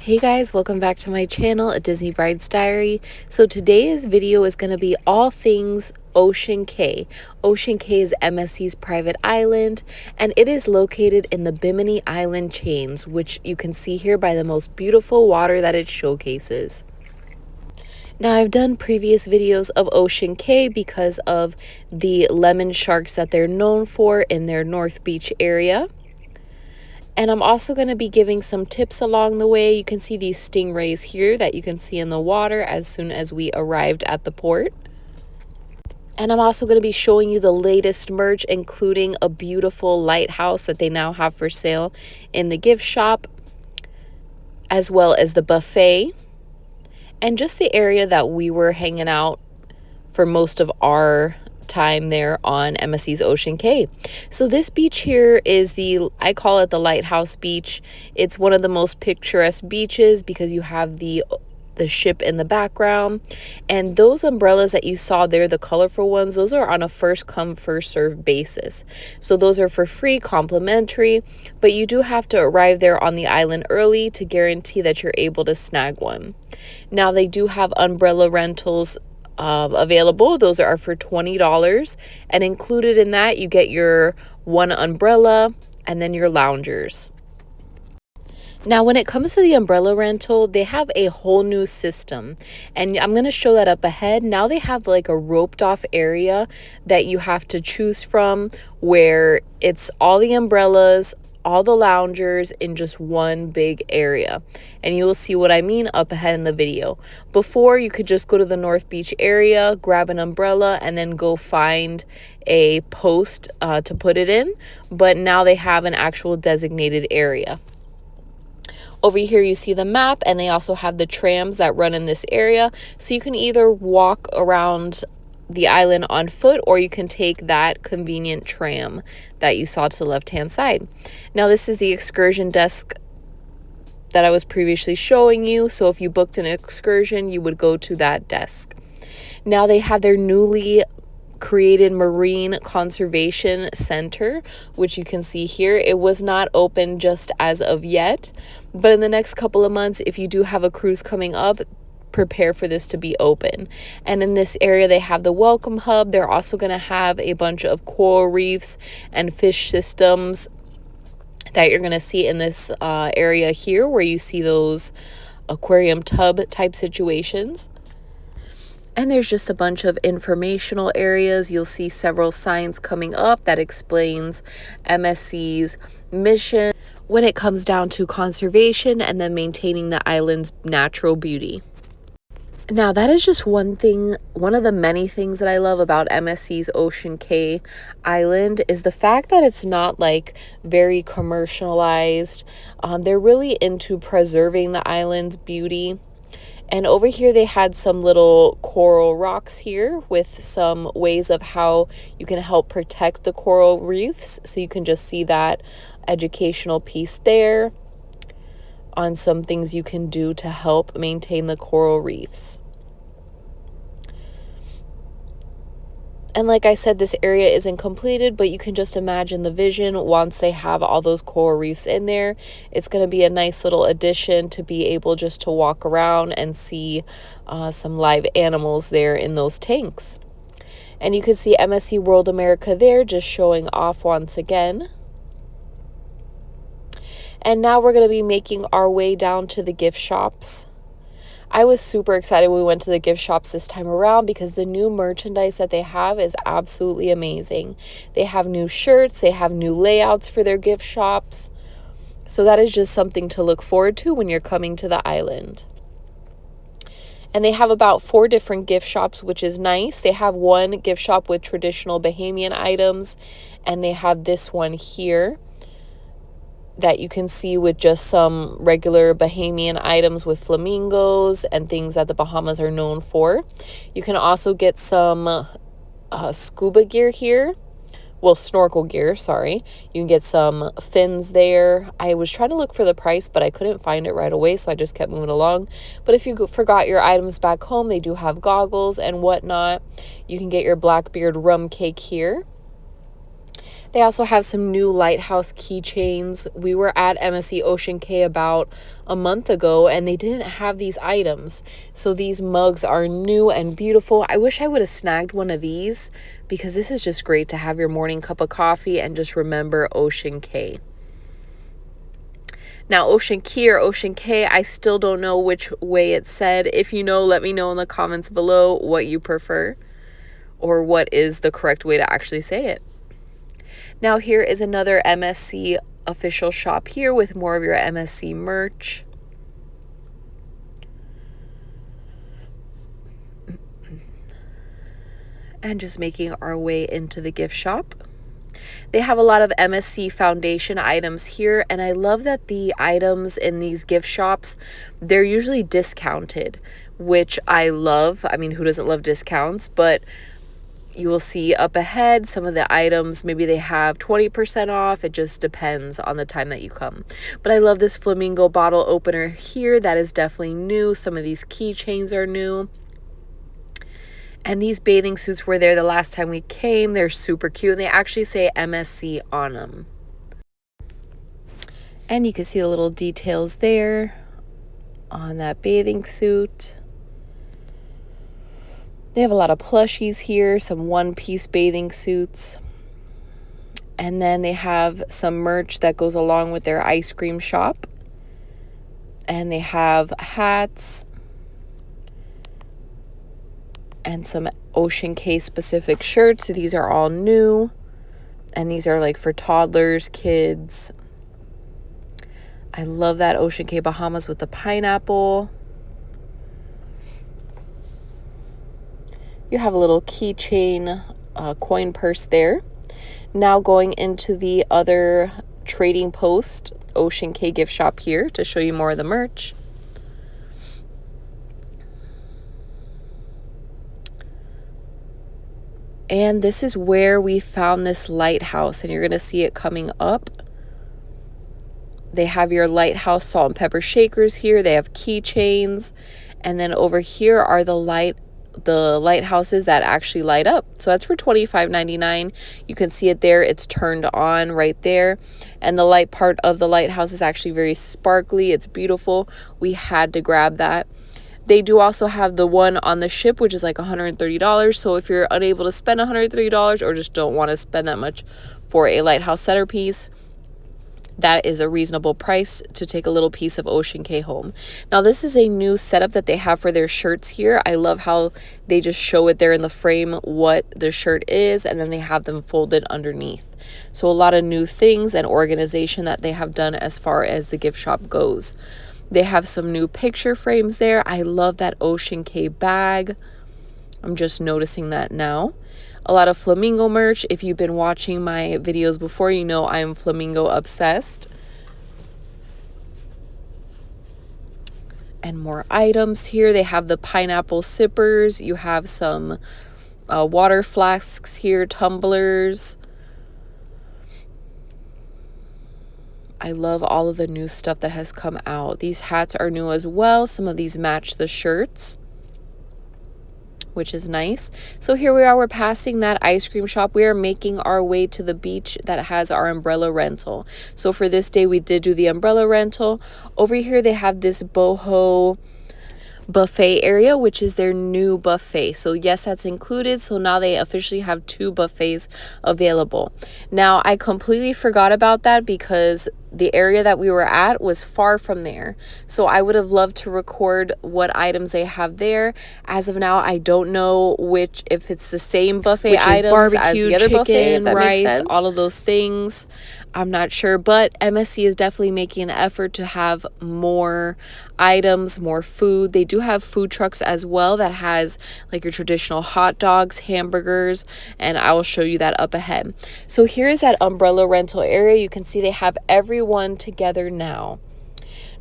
Hey guys, welcome back to my channel, A Disney Bride's Diary. So today's video is going to be all things Ocean Cay. Ocean Cay is MSC's private island, and it is located in the Bimini Island chains, which you can see here by the most beautiful water that it showcases. Now, I've done previous videos of Ocean Cay because of the lemon sharks that they're known for in their North Beach area. And I'm also going to be giving some tips along the way. You can see these stingrays here that you can see in the water as soon as we arrived at the port. And I'm also going to be showing you the latest merch, including a beautiful lighthouse that they now have for sale in the gift shop, as well as the buffet, and just the area that we were hanging out for most of our time there on MSC's Ocean Cay. So this beach here is I call it the Lighthouse Beach. It's one of the most picturesque beaches because you have the ship in the background, and those umbrellas that you saw there, the colorful ones, those are on a first come first serve basis. So those are for free, complimentary, but you do have to arrive there on the island early to guarantee that you're able to snag one. Now they do have umbrella rentals available. Those are for $20, and included in that you get your one umbrella and then your loungers. Now, when it comes to the umbrella rental, they have a whole new system, and I'm going to show that up ahead. Now they have like a roped off area that you have to choose from, where it's all the umbrellas, all the loungers in just one big area, and you will see what I mean up ahead in the video. Before, you could just go to the North Beach area, grab an umbrella, and then go find a post to put it in, but now they have an actual designated area. Over here you see the map, and they also have the trams that run in this area, so you can either walk around the island on foot, or you can take that convenient tram that you saw to the left hand side. Now this is the excursion desk that I was previously showing you, so if you booked an excursion you would go to that desk. Now they have their newly created Marine Conservation Center, which you can see here. It was not open just as of yet, but in the next couple of months, if you do have a cruise coming up, prepare for this to be open. And in this area they have the welcome hub. They're also going to have a bunch of coral reefs and fish systems that you're going to see in this area here, where you see those aquarium tub type situations. And there's just a bunch of informational areas. You'll see several signs coming up that explains MSC's mission when it comes down to conservation and then maintaining the island's natural beauty. Now, that is just one of the many things that I love about MSC's Ocean Cay Island is the fact that it's not like very commercialized. They're really into preserving the island's beauty. And over here they had some little coral rocks here with some ways of how you can help protect the coral reefs. So you can just see that educational piece there on some things you can do to help maintain the coral reefs. And like I said, this area isn't completed, but you can just imagine the vision once they have all those coral reefs in there. It's going to be a nice little addition to be able just to walk around and see some live animals there in those tanks. And you can see MSC World America there just showing off once again. And now we're going to be making our way down to the gift shops. I was super excited when we went to the gift shops this time around because the new merchandise that they have is absolutely amazing. They have new shirts, they have new layouts for their gift shops. So that is just something to look forward to when you're coming to the island. And they have about 4 different gift shops, which is nice. They have one gift shop with traditional Bahamian items, and they have this one here that you can see with just some regular Bahamian items with flamingos and things that the Bahamas are known for. You can also get some scuba gear here. Well, snorkel gear, sorry. You can get some fins there. I was trying to look for the price, but I couldn't find it right away, so I just kept moving along. But if you forgot your items back home, they do have goggles and whatnot. You can get your Blackbeard rum cake here. They also have some new lighthouse keychains. We were at MSC Ocean Cay about a month ago and they didn't have these items. So these mugs are new and beautiful. I wish I would have snagged one of these because this is just great to have your morning cup of coffee and just remember Ocean Cay. Now, Ocean Key or Ocean Cay, I still don't know which way it's said. If you know, let me know in the comments below what you prefer or what is the correct way to actually say it. Now, here is another MSC official shop here with more of your MSC merch. And just making our way into the gift shop. They have a lot of MSC foundation items here, and I love that the items in these gift shops, they're usually discounted, which I love. I mean, who doesn't love discounts? But you will see up ahead some of the items, maybe they have 20% off. It just depends on the time that you come. But I love this flamingo bottle opener here. That is definitely new. Some of these keychains are new. And these bathing suits were there the last time we came. They're super cute. And they actually say MSC on them. And you can see the little details there on that bathing suit. They have a lot of plushies here, some one-piece bathing suits. And then they have some merch that goes along with their ice cream shop. And they have hats and some Ocean Cay specific shirts. These are all new. And these are like for toddlers, kids. I love that Ocean Cay Bahamas with the pineapple. You have a little keychain coin purse there. Now going into the other trading post, Ocean Cay gift shop here to show you more of the merch. And this is where we found this lighthouse, and you're going to see it coming up. They have your lighthouse salt and pepper shakers here. They have keychains. And then over here are the lighthouses that actually light up. So that's for $25.99. You can see it there. It's turned on right there. And the light part of the lighthouse is actually very sparkly. It's beautiful. We had to grab that. They do also have the one on the ship, which is like $130. So if you're unable to spend $130 or just don't want to spend that much for a lighthouse centerpiece, that is a reasonable price to take a little piece of Ocean Cay home. Now, this is a new setup that they have for their shirts here. I love how they just show it there in the frame what the shirt is, and then they have them folded underneath. So a lot of new things and organization that they have done as far as the gift shop goes. They have some new picture frames there. I love that Ocean Cay bag. I'm just noticing that now. A lot of flamingo merch. If you've been watching my videos before, you know I am flamingo obsessed. And more items here. They have the pineapple sippers. You have some water flasks here, tumblers. I love all of the new stuff that has come out. These hats are new as well. Some of these match the shirts, which is nice. So here we are. We're passing that ice cream shop. We are making our way to the beach that has our umbrella rental. So for this day, we did do the umbrella rental. Over here, they have this boho buffet area, which is their new buffet. So yes, that's included. So now they officially have 2 buffets available. Now, I completely forgot about that because the area that we were at was far from there. So I would have loved to record what items they have there. As of now, I don't know if it's the same buffet items barbecue, as the other chicken, buffet, if that rice, makes sense. All of those things. I'm not sure, but MSC is definitely making an effort to have more items, more food. They do have food trucks as well that has like your traditional hot dogs, hamburgers, and I will show you that up ahead. So here is that umbrella rental area. You can see they have everyone together now.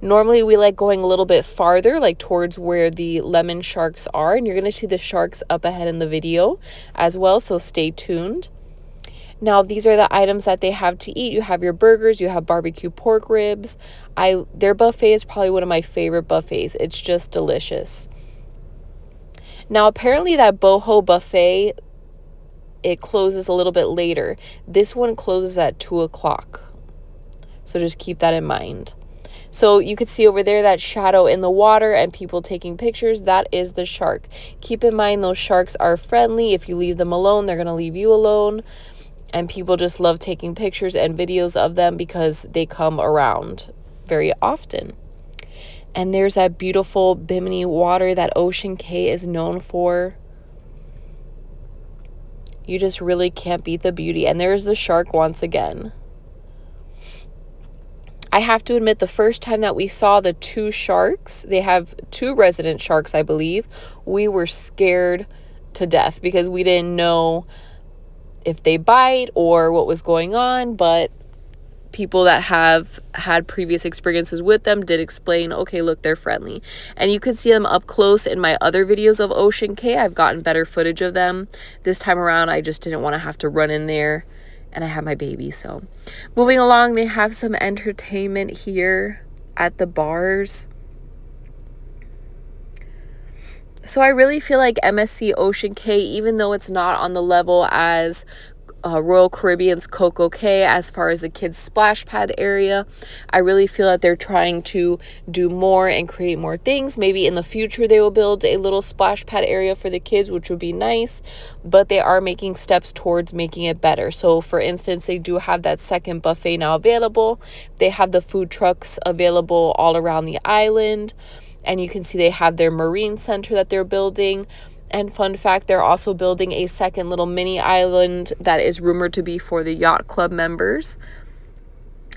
Normally we like going a little bit farther, like towards where the lemon sharks are, and you're going to see the sharks up ahead in the video as well, so stay tuned. Now, these are the items that they have to eat. You have your burgers, you have barbecue pork ribs. Their buffet is probably one of my favorite buffets. It's just delicious. Now, apparently that boho buffet it closes a little bit later. This one closes at 2 o'clock. So just keep that in mind. So you could see over there that shadow in the water and people taking pictures. That is the shark. Keep in mind those sharks are friendly. If you leave them alone, they're going to leave you alone. And people just love taking pictures and videos of them because they come around very often. And there's that beautiful Bimini water that Ocean Cay is known for. You just really can't beat the beauty. And there's the shark once again. I have to admit, the first time that we saw the 2 sharks, they have 2 resident sharks, I believe, we were scared to death because we didn't know if they bite or what was going on, but people that have had previous experiences with them did explain, okay, look, they're friendly. And you can see them up close in my other videos of Ocean Cay. I've gotten better footage of them. This time around, I just didn't want to have to run in there, and I have my baby. So moving along, they have some entertainment here at the bars. So I really feel like MSC Ocean Cay, even though it's not on the level as Royal Caribbean's Coco Cay as far as the kids splash pad area, I really feel that they're trying to do more and create more things. Maybe in the future they will build a little splash pad area for the kids, which would be nice, but they are making steps towards making it better. So for instance, they do have that second buffet now available. They have the food trucks available all around the island, and you can see they have their marine center that they're building. And fun fact, they're also building a second little mini island that is rumored to be for the yacht club members.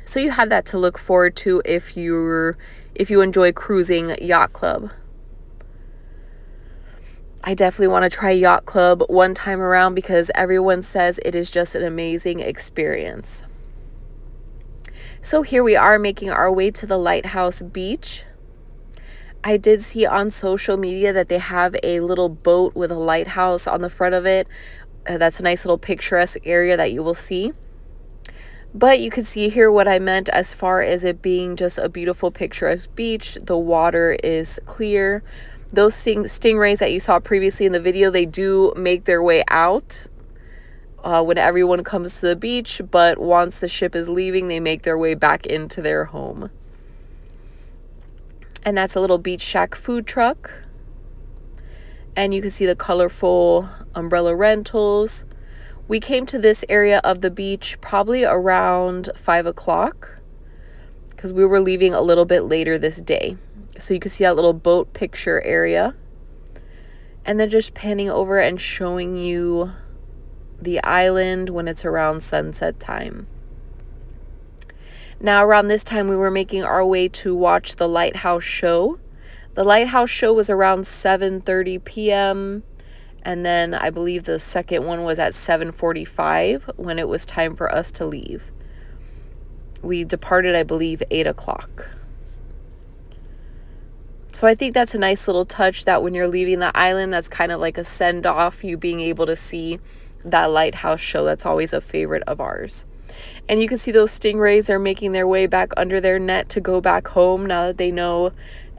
So you have that to look forward to if you enjoy cruising yacht club. I definitely want to try yacht club one time around because everyone says it is just an amazing experience. So here we are making our way to the Lighthouse Beach. I did see on social media that they have a little boat with a lighthouse on the front of it. That's a nice little picturesque area that you will see. But you can see here what I meant as far as it being just a beautiful picturesque beach. The water is clear. Those stingrays that you saw previously in the video, they do make their way out when everyone comes to the beach. But once the ship is leaving, they make their way back into their home. And that's a little beach shack food truck. And you can see the colorful umbrella rentals. We came to this area of the beach probably around 5 o'clock because we were leaving a little bit later this day. So you can see that little boat picture area. And then just panning over and showing you the island when it's around sunset time. Now, around this time, we were making our way to watch the Lighthouse show. The Lighthouse show was around 7:30 p.m. And then I believe the second one was at 7:45 when it was time for us to leave. We departed, I believe, 8 o'clock. So I think that's a nice little touch that when you're leaving the island, that's kind of like a send-off, you being able to see that lighthouse show. That's always a favorite of ours. And you can see those stingrays, they're making their way back under their net to go back home now that they know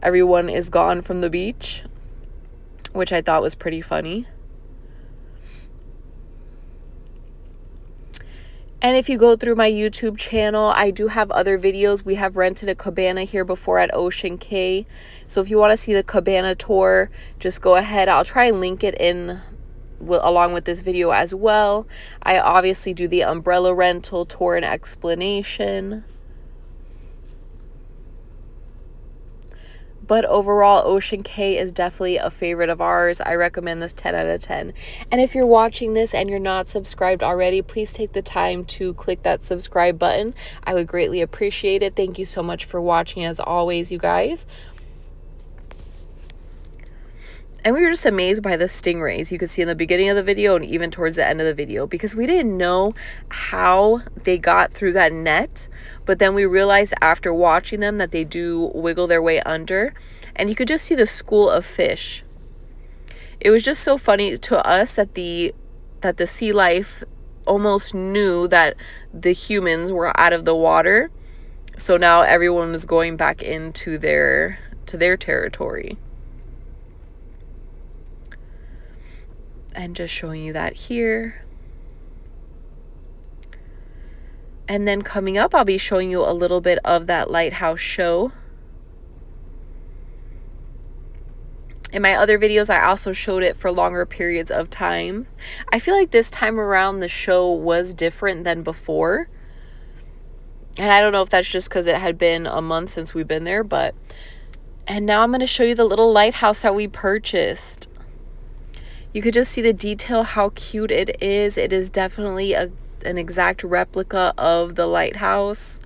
everyone is gone from the beach, which I thought was pretty funny. And if you go through my YouTube channel, I do have other videos. We have rented a cabana here before at Ocean Cay. So if you want to see the cabana tour, just go ahead. I'll try and link it in along with this video as well. I obviously do the umbrella rental tour and explanation. But overall, Ocean Cay is definitely a favorite of ours. I recommend this 10 out of 10. And if you're watching this and you're not subscribed already, please take the time to click that subscribe button. I would greatly appreciate it. Thank you so much for watching as always, you guys. And we were just amazed by the stingrays you could see in the beginning of the video and even towards the end of the video, because we didn't know how they got through that net. But then we realized after watching them that they do wiggle their way under, and you could just see the school of fish. It was just so funny to us that the sea life almost knew that the humans were out of the water. So now everyone was going back into their territory. And just showing you that here. And then coming up, I'll be showing you a little bit of that lighthouse show. In my other videos, I also showed it for longer periods of time. I feel like this time around the show was different than before. And I don't know if that's just because it had been a month since we've been there, but... And now I'm going to show you the little lighthouse that we purchased. You could just see the detail, how cute it is. It is definitely an exact replica of the lighthouse.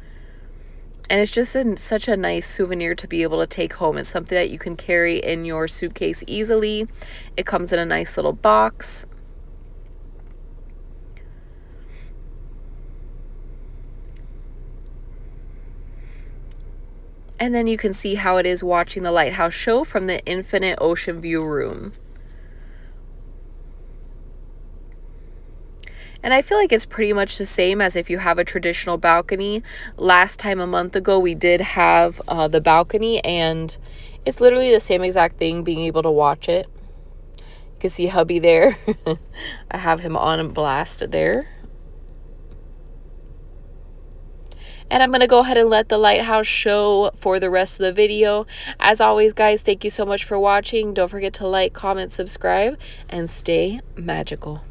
And it's just such a nice souvenir to be able to take home. It's something that you can carry in your suitcase easily. It comes in a nice little box. And then you can see how it is watching the lighthouse show from the infinite ocean view room. And I feel like it's pretty much the same as if you have a traditional balcony. Last time, a month ago, we did have the balcony, and it's literally the same exact thing, being able to watch it. You can see hubby there. I have him on blast there. And I'm going to go ahead and let the lighthouse show for the rest of the video. As always, guys, thank you so much for watching. Don't forget to like, comment, subscribe, and stay magical.